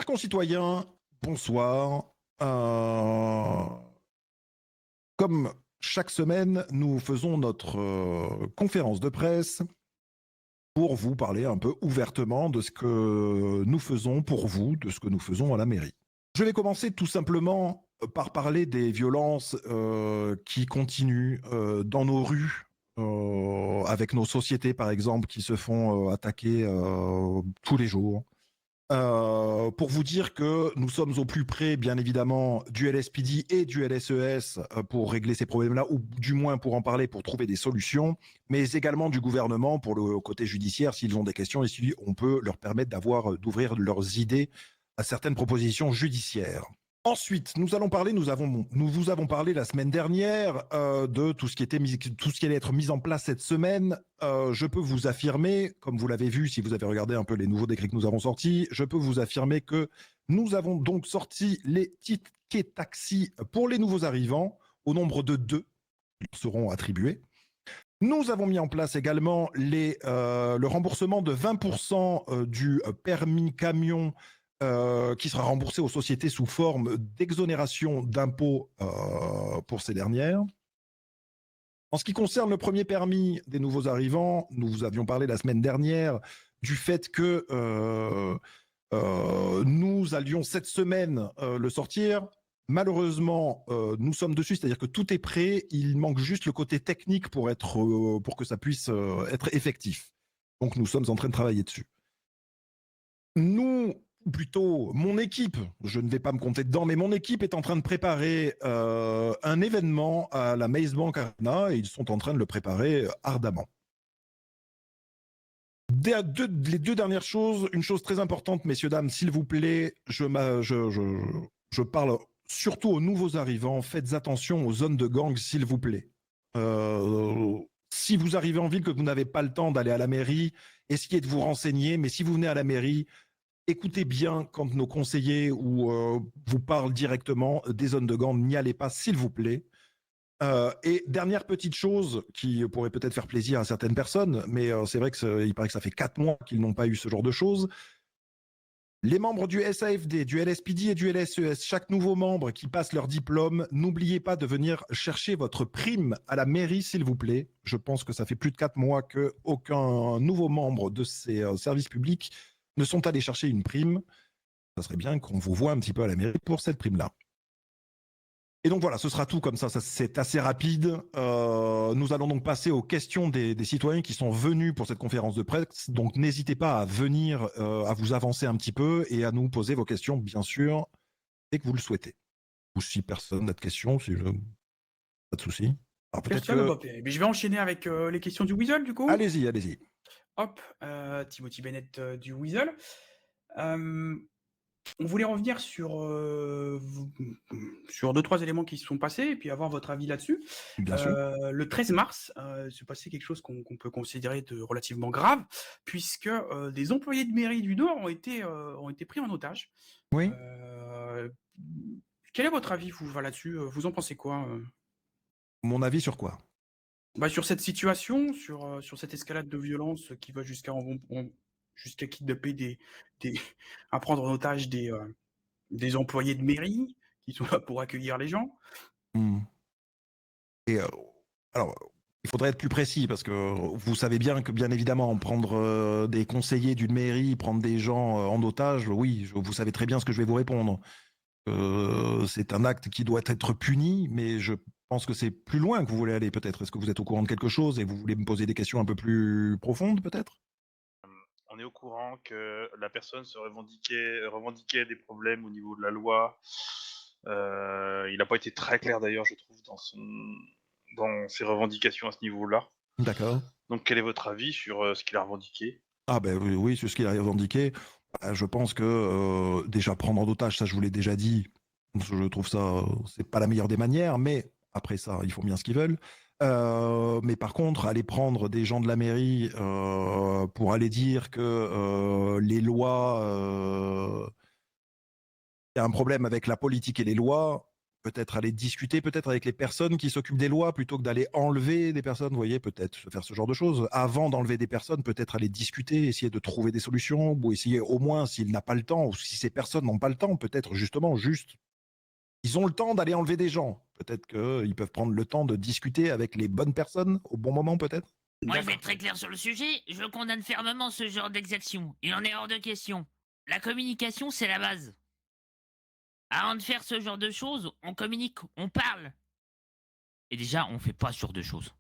concitoyens, bonsoir. Comme chaque semaine, nous faisons notre conférence de presse pour vous parler un peu ouvertement de ce que nous faisons pour vous, de ce que nous faisons à la mairie. Je vais commencer tout simplement par parler des violences qui continuent dans nos rues, avec nos sociétés par exemple qui se font attaquer tous les jours. Pour vous dire que nous sommes au plus près, bien évidemment, du LSPD et du LSES pour régler ces problèmes-là, ou du moins pour en parler, pour trouver des solutions, mais également du gouvernement pour le côté judiciaire, s'ils ont des questions, et si on peut leur permettre d'ouvrir leurs idées à certaines propositions judiciaires. Ensuite, nous vous avons parlé la semaine dernière de tout ce qui allait être mis en place cette semaine. Je peux vous affirmer, comme vous l'avez vu si vous avez regardé un peu les nouveaux décrets que nous avons sortis, je peux vous affirmer que nous avons donc sorti les tickets taxi pour les nouveaux arrivants au nombre de 2 qui seront attribués. Nous avons mis en place également le remboursement de 20% du permis camion qui sera remboursé aux sociétés sous forme d'exonération d'impôts pour ces dernières. En ce qui concerne le premier permis des nouveaux arrivants, nous vous avions parlé la semaine dernière du fait que nous allions cette semaine le sortir. Malheureusement, nous sommes dessus, c'est-à-dire que tout est prêt, il manque juste le côté technique pour que ça puisse être effectif. Donc nous sommes en train de travailler dessus. Plutôt mon équipe, je ne vais pas me compter dedans, mais mon équipe est en train de préparer un événement à la Maze Bank Arena et ils sont en train de le préparer ardemment. Les 2 dernières choses, une chose très importante, messieurs, dames, s'il vous plaît, je parle surtout aux nouveaux arrivants, faites attention aux zones de gang, s'il vous plaît. Si vous arrivez en ville, que vous n'avez pas le temps d'aller à la mairie, essayez de vous renseigner, mais si vous venez à la mairie, écoutez bien quand nos conseillers vous parlent directement des zones de gang, n'y allez pas, s'il vous plaît. Et dernière petite chose qui pourrait peut-être faire plaisir à certaines personnes, mais c'est vrai qu'il paraît que ça fait 4 mois qu'ils n'ont pas eu ce genre de choses. Les membres du SAFD, du LSPD et du LSES, chaque nouveau membre qui passe leur diplôme, n'oubliez pas de venir chercher votre prime à la mairie, s'il vous plaît. Je pense que ça fait plus de 4 mois qu'aucun nouveau membre de ces services publics ne sont allés chercher une prime. Ça serait bien qu'on vous voit un petit peu à la mairie pour cette prime-là. Et donc voilà, ce sera tout comme ça c'est assez rapide. Nous allons donc passer aux questions des citoyens qui sont venus pour cette conférence de presse. Donc n'hésitez pas à venir, à vous avancer un petit peu et à nous poser vos questions, bien sûr, dès que vous le souhaitez. Ou si personne n'a de questions, pas de souci. Alors peut-être mais je vais enchaîner avec les questions du Weasel, du coup. Allez-y. Hop, Timothy Bennett du Weasel. On voulait revenir sur 2-3 éléments qui se sont passés et puis avoir votre avis là-dessus. Bien sûr. Le 13 mars, s'est passé quelque chose qu'on peut considérer de relativement grave, puisque des employés de mairie du Nord ont été pris en otage. Oui. Quel est votre avis vous là-dessus? Vous en pensez quoi? Mon avis sur quoi? Sur cette situation, sur cette escalade de violence qui va jusqu'à kidnapper à prendre en otage des employés de mairie qui sont là pour accueillir les gens. Et alors, il faudrait être plus précis parce que vous savez bien que, bien évidemment, prendre des conseillers d'une mairie, prendre des gens en otage, oui, vous savez très bien ce que je vais vous répondre. C'est un acte qui doit être puni, mais je pense que c'est plus loin que vous voulez aller peut-être. Est-ce que vous êtes au courant de quelque chose et vous voulez me poser des questions un peu plus profondes peut-être? On est au courant que la personne se revendiquait des problèmes au niveau de la loi. Il n'a pas été très clair d'ailleurs, je trouve, dans ses revendications à ce niveau-là. D'accord. Donc quel est votre avis sur ce qu'il a revendiqué? Ah ben oui, sur ce qu'il a revendiqué. Je pense que déjà prendre en otage, ça je vous l'ai déjà dit, je trouve ça, c'est pas la meilleure des manières, mais après ça, ils font bien ce qu'ils veulent. Mais par contre, aller prendre des gens de la mairie pour aller dire que les lois, il y a un problème avec la politique et les lois, peut-être aller discuter peut-être avec les personnes qui s'occupent des lois plutôt que d'aller enlever des personnes, vous voyez, peut-être faire ce genre de choses. Avant d'enlever des personnes, peut-être aller discuter, essayer de trouver des solutions, ou essayer au moins, s'il n'a pas le temps, ou si ces personnes n'ont pas le temps, peut-être justement juste, ils ont le temps d'aller enlever des gens. Peut-être qu'ils peuvent prendre le temps de discuter avec les bonnes personnes au bon moment, peut-être. Moi, je vais D'accord. être très clair sur le sujet. Je condamne fermement ce genre d'exaction. Il en est hors de question. La communication, c'est la base. Avant de faire ce genre de choses, on communique, on parle. Et déjà, on fait pas ce genre de choses.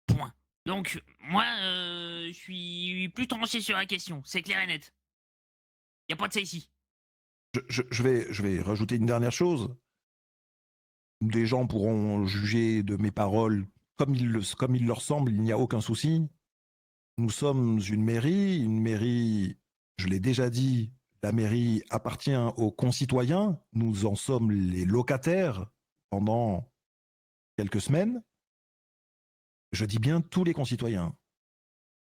Point. Donc, moi, je suis plus tranché sur la question. C'est clair et net. Y a pas de ça ici. Je vais rajouter une dernière chose. Des gens pourront juger de mes paroles comme il leur semble, il n'y a aucun souci. Nous sommes une mairie, je l'ai déjà dit, la mairie appartient aux concitoyens, nous en sommes les locataires pendant quelques semaines. Je dis bien tous les concitoyens.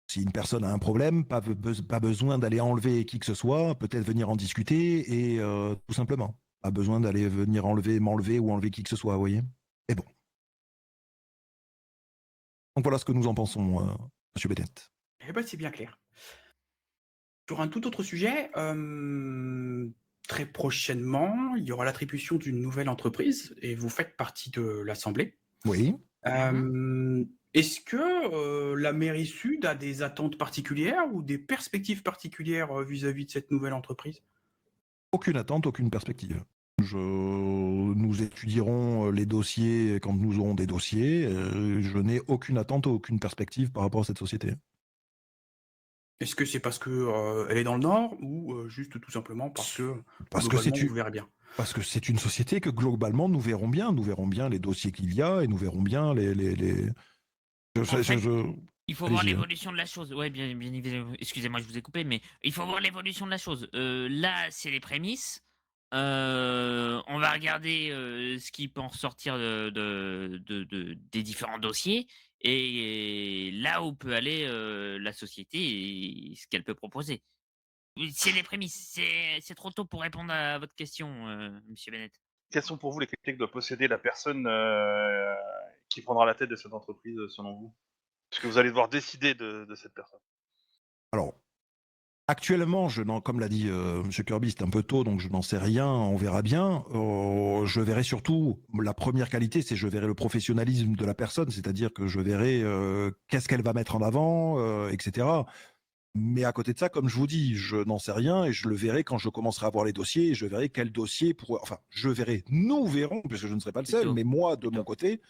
Si une personne a un problème, pas besoin d'aller enlever qui que ce soit, peut-être venir en discuter et tout simplement. Pas besoin d'aller venir m'enlever ou enlever qui que ce soit, vous voyez. Et bon. Donc voilà ce que nous en pensons, Monsieur Bennett. Eh ben, c'est bien clair. Sur un tout autre sujet, très prochainement, il y aura l'attribution d'une nouvelle entreprise et vous faites partie de l'Assemblée. Oui. Est-ce que la mairie sud a des attentes particulières ou des perspectives particulières vis-à-vis de cette nouvelle entreprise? Aucune attente, aucune perspective. Nous étudierons les dossiers quand nous aurons des dossiers. Je n'ai aucune attente, aucune perspective par rapport à cette société. Est-ce que c'est parce que elle est dans le Nord ou juste tout simplement parce que globalement, vous verrez bien? Parce que c'est une société que globalement nous verrons bien les dossiers qu'il y a et nous verrons bien Il faut voir l'évolution de la chose. Ouais, bien évidemment. Excusez-moi, je vous ai coupé, mais il faut voir l'évolution de la chose. Là, c'est les prémices. On va regarder ce qui peut en ressortir des différents dossiers et là où peut aller la société et ce qu'elle peut proposer. C'est les prémices. C'est trop tôt pour répondre à votre question, Monsieur Bennett. Quelles sont pour vous les qualités que doit posséder la personne qui prendra la tête de cette entreprise, selon vous? Parce que vous allez devoir décider de cette personne. Alors, actuellement, comme l'a dit M. Kirby, c'est un peu tôt, donc je n'en sais rien, on verra bien. Je verrai surtout, la première qualité, c'est je verrai le professionnalisme de la personne, c'est-à-dire que je verrai qu'est-ce qu'elle va mettre en avant, etc. Mais à côté de ça, comme je vous dis, je n'en sais rien et je le verrai quand je commencerai à voir les dossiers et je verrai quel dossier enfin, je verrai, nous verrons, puisque je ne serai pas le seul, mais moi, de mon côté,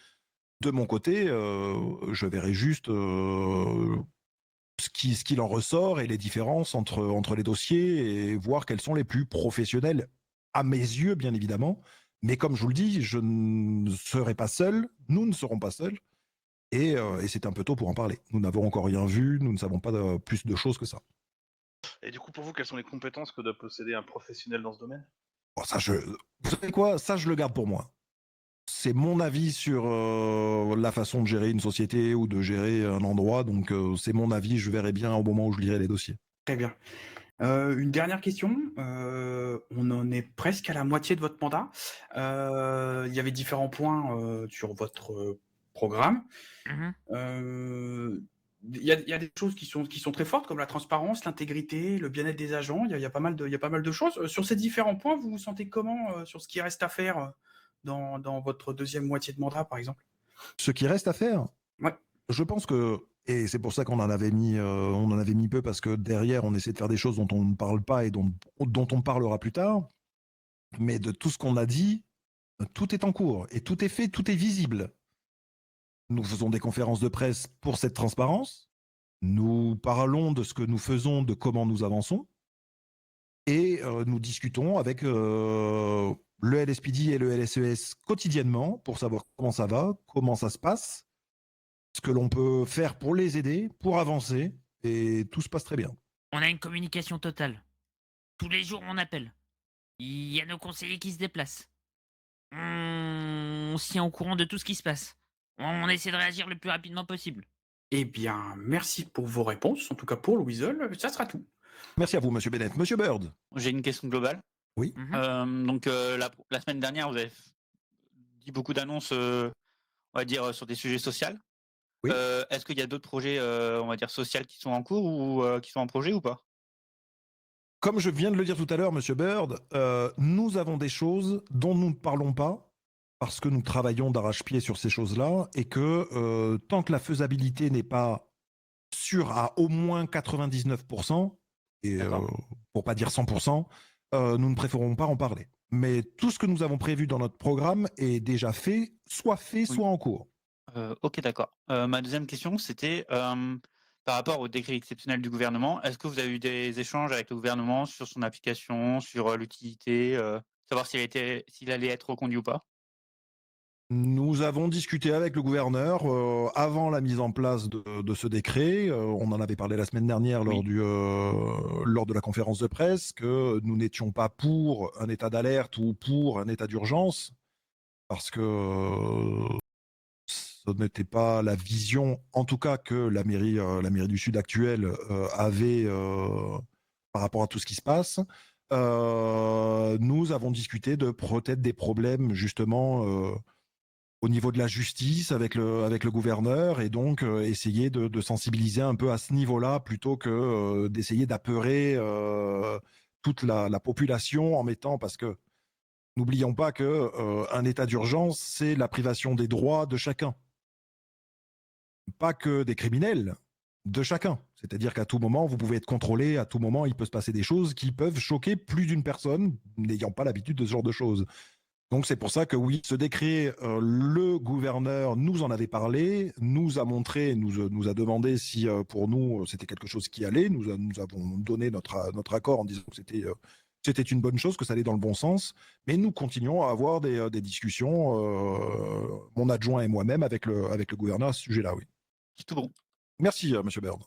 je verrai juste ce qu'il en ressort et les différences entre les dossiers et voir quels sont les plus professionnels, à mes yeux, bien évidemment. Mais comme je vous le dis, je ne serai pas seul, nous ne serons pas seuls. Et c'est un peu tôt pour en parler. Nous n'avons encore rien vu, nous ne savons pas plus de choses que ça. Et du coup, pour vous, quelles sont les compétences que doit posséder un professionnel dans ce domaine? Bon, vous savez quoi? Ça, je le garde pour moi. C'est mon avis sur la façon de gérer une société ou de gérer un endroit. Donc, c'est mon avis. Je verrai bien au moment où je lirai les dossiers. Très bien. Une dernière question. On en est presque à la moitié de votre mandat. Il y avait différents points sur votre programme. Il y a des choses qui sont très fortes, comme la transparence, l'intégrité, le bien-être des agents. Il y a pas mal de choses. Sur ces différents points, vous vous sentez comment sur ce qui reste à faire dans votre deuxième moitié de mandat, par exemple? Ce qui reste à faire, ouais. Je pense que, et c'est pour ça qu'on en avait mis peu, parce que derrière, on essaie de faire des choses dont on ne parle pas et dont on parlera plus tard. Mais de tout ce qu'on a dit, tout est en cours et tout est fait, tout est visible. Nous faisons des conférences de presse pour cette transparence. Nous parlons de ce que nous faisons, de comment nous avançons. Et nous discutons avec le LSPD et le LSES quotidiennement pour savoir comment ça va, comment ça se passe, ce que l'on peut faire pour les aider, pour avancer. Et tout se passe très bien. On a une communication totale. Tous les jours, on appelle. Il y a nos conseillers qui se déplacent. On se tient au courant de tout ce qui se passe. On essaie de réagir le plus rapidement possible. Eh bien, merci pour vos réponses. En tout cas, pour Louisol, ça sera tout. Merci à vous, Monsieur Bennett. Monsieur Bird. J'ai une question globale. Oui. Donc, la semaine dernière, vous avez dit beaucoup d'annonces, on va dire, sur des sujets sociaux. Oui. Est-ce qu'il y a d'autres projets, on va dire, sociaux qui sont en cours ou qui sont en projet ou pas? Comme je viens de le dire tout à l'heure, Monsieur Bird, nous avons des choses dont nous ne parlons pas parce que nous travaillons d'arrache-pied sur ces choses-là et que tant que la faisabilité n'est pas sûre à au moins 99%, et pour pas dire 100%, nous ne préférons pas en parler. Mais tout ce que nous avons prévu dans notre programme est déjà fait, Oui. soit en cours. OK, d'accord. Ma deuxième question, c'était, par rapport au décret exceptionnel du gouvernement, est-ce que vous avez eu des échanges avec le gouvernement sur son application, sur, l'utilité, savoir s'il allait être reconduit ou pas? Nous avons discuté avec le gouverneur avant la mise en place de ce décret. On en avait parlé la semaine dernière Oui. lors de la conférence de presse que nous n'étions pas pour un état d'alerte ou pour un état d'urgence parce que ce n'était pas la vision, en tout cas, que la mairie du Sud actuelle avait par rapport à tout ce qui se passe. Nous avons discuté de peut-être des problèmes justement au niveau de la justice avec le gouverneur et donc essayer de sensibiliser un peu à ce niveau-là plutôt que d'essayer d'apeurer toute la population en mettant, parce que n'oublions pas que un état d'urgence, c'est la privation des droits de chacun, pas que des criminels, de chacun. C'est-à-dire qu'à tout moment, vous pouvez être contrôlé, à tout moment, il peut se passer des choses qui peuvent choquer plus d'une personne n'ayant pas l'habitude de ce genre de choses. Donc c'est pour ça que oui, ce décret, le gouverneur nous en avait parlé, nous a montré, nous a demandé si pour nous c'était quelque chose qui allait. Nous avons donné notre accord en disant que c'était une bonne chose, que ça allait dans le bon sens. Mais nous continuons à avoir des discussions, mon adjoint et moi-même, avec le gouverneur à ce sujet-là, oui. C'est tout bon. Merci, Monsieur Baird.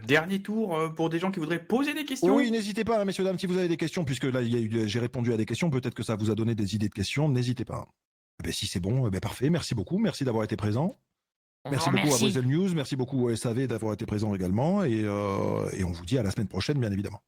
Dernier tour pour des gens qui voudraient poser des questions. Oui, n'hésitez pas, messieurs, dames, si vous avez des questions, puisque là, j'ai répondu à des questions, peut-être que ça vous a donné des idées de questions, n'hésitez pas. Eh ben, si c'est bon, eh ben, parfait, merci beaucoup, merci d'avoir été présent. Merci beaucoup à Brussels News, merci beaucoup au SAV d'avoir été présent également, et on vous dit à la semaine prochaine, bien évidemment.